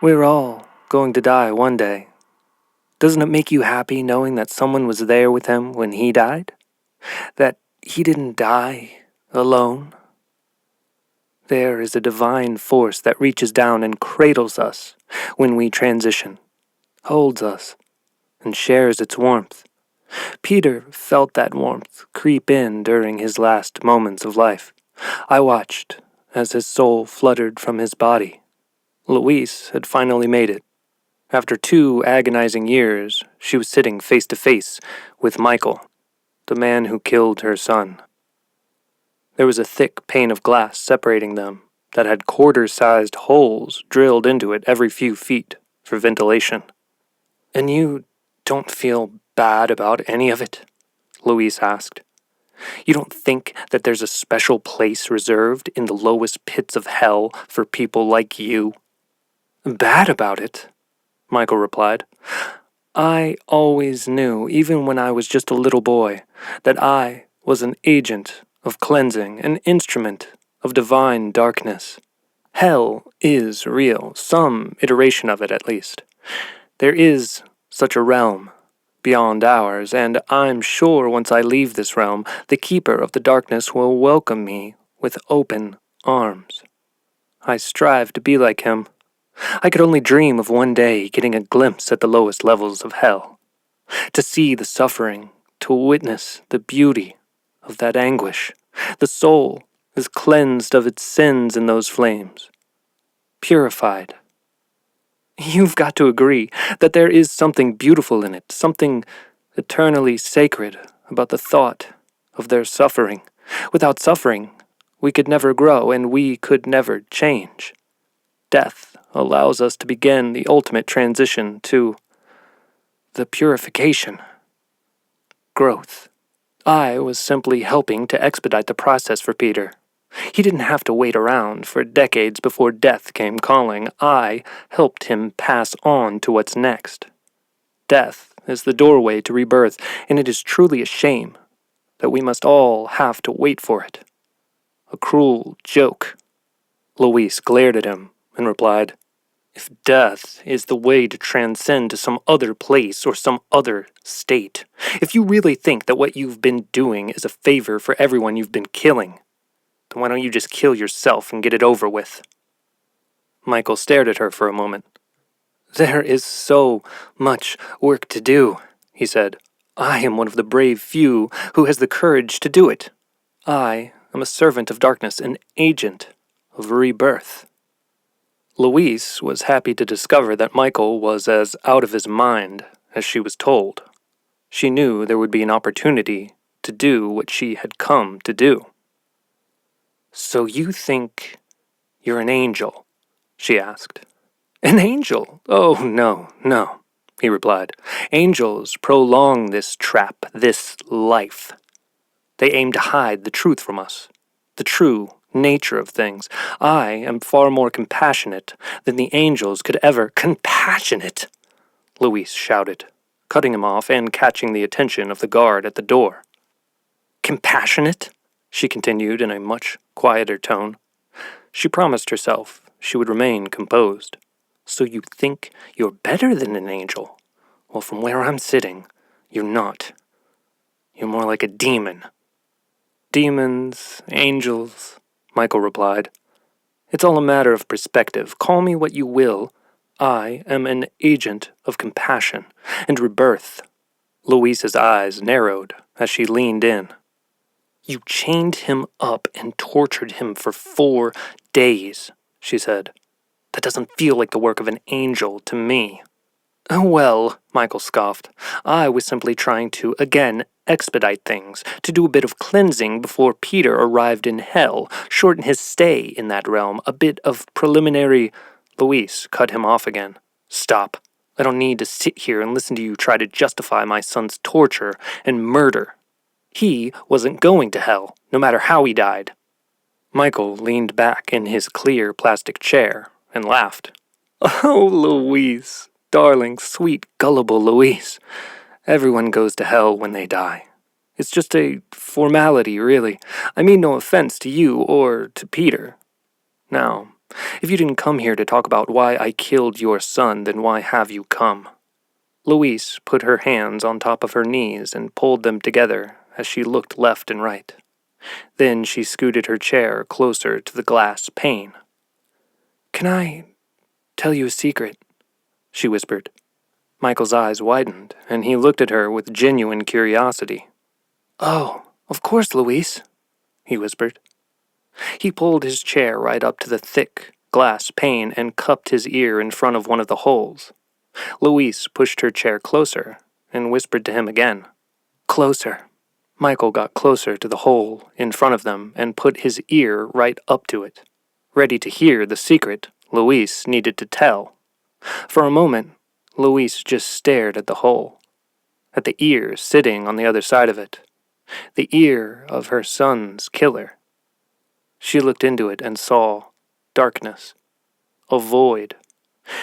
We're all going to die one day. Doesn't it make you happy knowing that someone was there with him when he died? That he didn't die alone? There is a divine force that reaches down and cradles us when we transition, holds us, and shares its warmth. Peter felt that warmth creep in during his last moments of life. I watched as his soul fluttered from his body. Louise had finally made it. After 2 agonizing years, she was sitting face to face with Michael, the man who killed her son. There was a thick pane of glass separating them that had quarter-sized holes drilled into it every few feet for ventilation. "And you don't feel bad about any of it?" Louise asked. "You don't think that there's a special place reserved in the lowest pits of hell for people like you?" "Bad about it?" Michael replied. "I always knew, even when I was just a little boy, that I was an agent of cleansing, an instrument of divine darkness. Hell is real, some iteration of it at least. There is such a realm beyond ours, and I'm sure once I leave this realm, the Keeper of the Darkness will welcome me with open arms. I strive to be like him. I could only dream of one day getting a glimpse at the lowest levels of hell, to see the suffering, to witness the beauty of that anguish. The soul is cleansed of its sins in those flames, purified. You've got to agree that there is something beautiful in it, something eternally sacred about the thought of their suffering. Without suffering, we could never grow and we could never change. Death allows us to begin the ultimate transition to the purification, growth. I was simply helping to expedite the process for Peter. He didn't have to wait around for decades before death came calling. I helped him pass on to what's next. Death is the doorway to rebirth, and it is truly a shame that we must all have to wait for it. A cruel joke. Louise glared at him and replied, "If death is the way to transcend to some other place or some other state, if you really think that what you've been doing is a favor for everyone you've been killing, then why don't you just kill yourself and get it over with?" Michael stared at her for a moment. "There is so much work to do," he said. "I am one of the brave few who has the courage to do it. I am a servant of darkness, an agent of rebirth." Louise was happy to discover that Michael was as out of his mind as she was told. She knew there would be an opportunity to do what she had come to do. "So you think you're an angel?" she asked. "An angel? Oh, no," he replied. "Angels prolong this trap, this life. They aim to hide the truth from us, the true nature of things. I am far more compassionate than the angels could ever—" "Compassionate!" Louise shouted, cutting him off and catching the attention of the guard at the door. "Compassionate?" she continued in a much quieter tone. She promised herself she would remain composed. "So you think you're better than an angel? Well, from where I'm sitting, you're not. You're more like a demon." "Demons, angels," Michael replied. "It's all a matter of perspective. Call me what you will. I am an agent of compassion and rebirth." Louise's eyes narrowed as she leaned in. "You chained him up and tortured him for 4 days, she said. "That doesn't feel like the work of an angel to me." "Oh, well," Michael scoffed. "I was simply trying to, again, expedite things, to do a bit of cleansing before Peter arrived in hell, shorten his stay in that realm, a bit of preliminary—" Louise cut him off again. "Stop. I don't need to sit here and listen to you try to justify my son's torture and murder. He wasn't going to hell, no matter how he died." Michael leaned back in his clear plastic chair and laughed. "Oh, Louise. Darling, sweet, gullible Louise. Everyone goes to hell when they die. It's just a formality, really. I mean no offense to you or to Peter. Now, If you didn't come here to talk about why I killed your son, then why have you come? Louise put her hands on top of her knees and pulled them together as she looked left and right. Then she scooted her chair closer to the glass pane. "Can I tell you a secret?" she whispered. Michael's eyes widened, and he looked at her with genuine curiosity. "Oh, of course, Louise," he whispered. He pulled his chair right up to the thick glass pane and cupped his ear in front of one of the holes. Louise pushed her chair closer and whispered to him again. "Closer." Michael got closer to the hole in front of them and put his ear right up to it, ready to hear the secret Louise needed to tell. For a moment, Louise just stared at the hole, at the ear sitting on the other side of it, the ear of her son's killer. She looked into it and saw darkness, a void.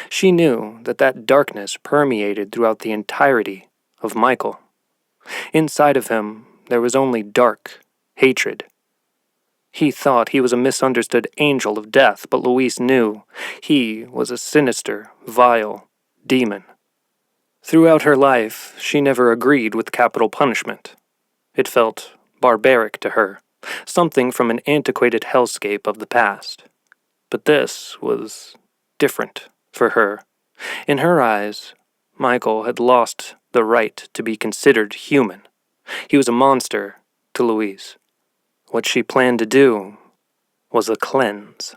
She knew that that darkness permeated throughout the entirety of Michael. Inside of him, there was only dark hatred. He thought he was a misunderstood angel of death, but Louise knew he was a sinister, vile demon. Throughout her life, she never agreed with capital punishment. It felt barbaric to her, something from an antiquated hellscape of the past. But this was different for her. In her eyes, Michael had lost the right to be considered human. He was a monster to Louise. What she planned to do was a cleanse.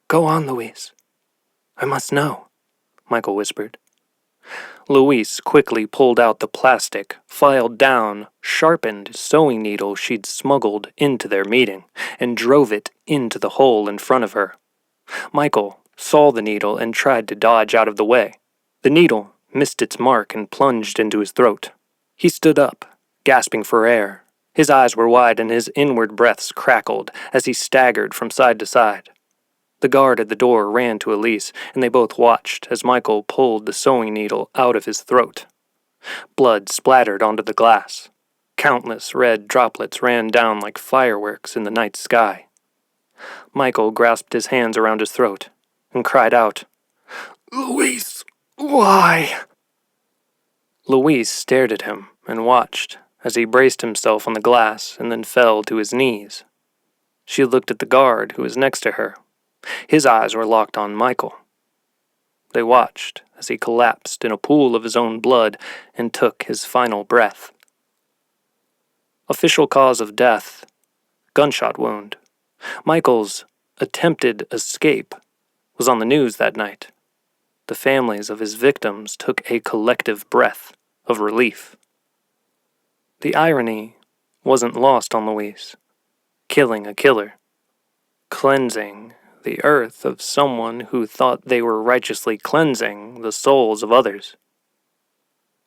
"Go on, Louise. I must know," Michael whispered. Louise quickly pulled out the plastic, filed down, sharpened sewing needle she'd smuggled into their meeting, and drove it into the hole in front of her. Michael saw the needle and tried to dodge out of the way. The needle missed its mark and plunged into his throat. He stood up, gasping for air. His eyes were wide and his inward breaths crackled as he staggered from side to side. The guard at the door ran to Elise, and they both watched as Michael pulled the sewing needle out of his throat. Blood splattered onto the glass. Countless red droplets ran down like fireworks in the night sky. Michael grasped his hands around his throat and cried out, "Louise, why?" Louise stared at him and watched as he braced himself on the glass and then fell to his knees. She looked at the guard who was next to her. His eyes were locked on Michael. They watched as he collapsed in a pool of his own blood and took his final breath. Official cause of death: gunshot wound. Michael's attempted escape was on the news that night. The families of his victims took a collective breath of relief. The irony wasn't lost on Louise. Killing a killer. Cleansing the earth of someone who thought they were righteously cleansing the souls of others.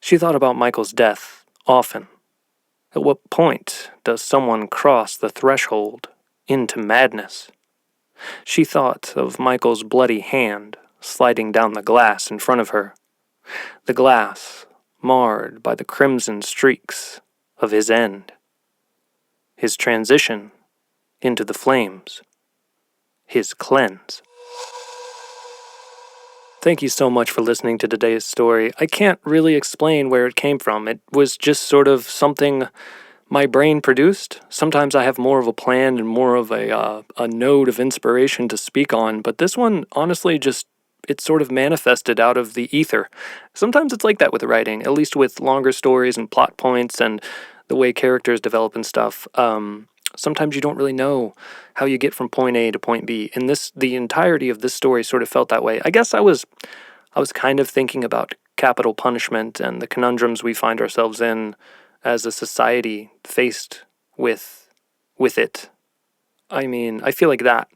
She thought about Michael's death often. At what point does someone cross the threshold into madness? She thought of Michael's bloody hand sliding down the glass in front of her, the glass marred by the crimson streaks of his end, his transition into the flames, his cleanse. Thank you so much for listening to today's story. I can't really explain where it came from. It was just sort of something my brain produced. Sometimes I have more of a plan and more of a node of inspiration to speak on, but this one, honestly, it sort of manifested out of the ether. Sometimes it's like that with writing, at least with longer stories and plot points and the way characters develop and stuff. Sometimes you don't really know how you get from point A to point B. And the entirety of this story sort of felt that way. I guess I was kind of thinking about capital punishment and the conundrums we find ourselves in as a society faced with it. I mean, I feel like that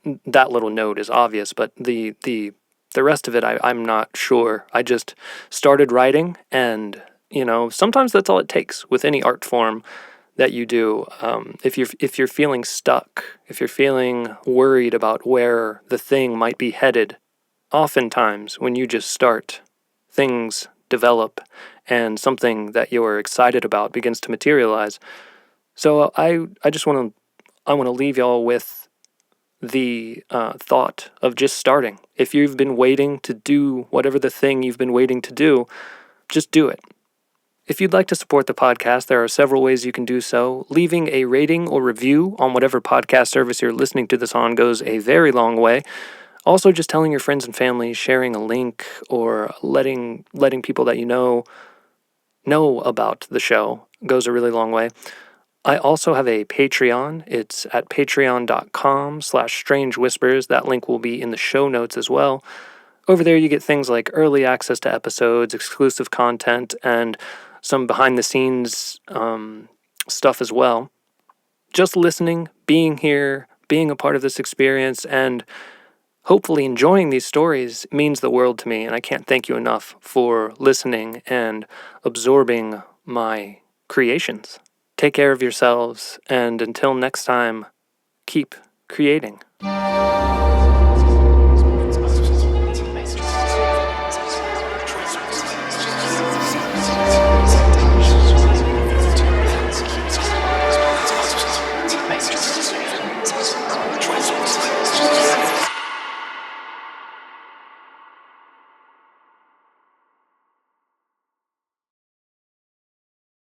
little note is obvious, but the rest of it, I'm not sure. I just started writing, and sometimes that's all it takes with any art form that you do. If you're feeling stuck, if you're feeling worried about where the thing might be headed, oftentimes when you just start, things develop and something that you're excited about begins to materialize. So I want to leave y'all with the thought of just starting. If you've been waiting to do whatever the thing you've been waiting to do, just do it. If you'd like to support the podcast, there are several ways you can do so. Leaving a rating or review on whatever podcast service you're listening to this on goes a very long way. Also, just telling your friends and family, sharing a link, or letting people that you know about the show goes a really long way. I also have a Patreon. It's at patreon.com/Strange Whispers. That link will be in the show notes as well. Over there, you get things like early access to episodes, exclusive content, and some behind-the-scenes stuff as well. Just listening, being here, being a part of this experience, and hopefully enjoying these stories means the world to me, and I can't thank you enough for listening and absorbing my creations. Take care of yourselves, and until next time, keep creating.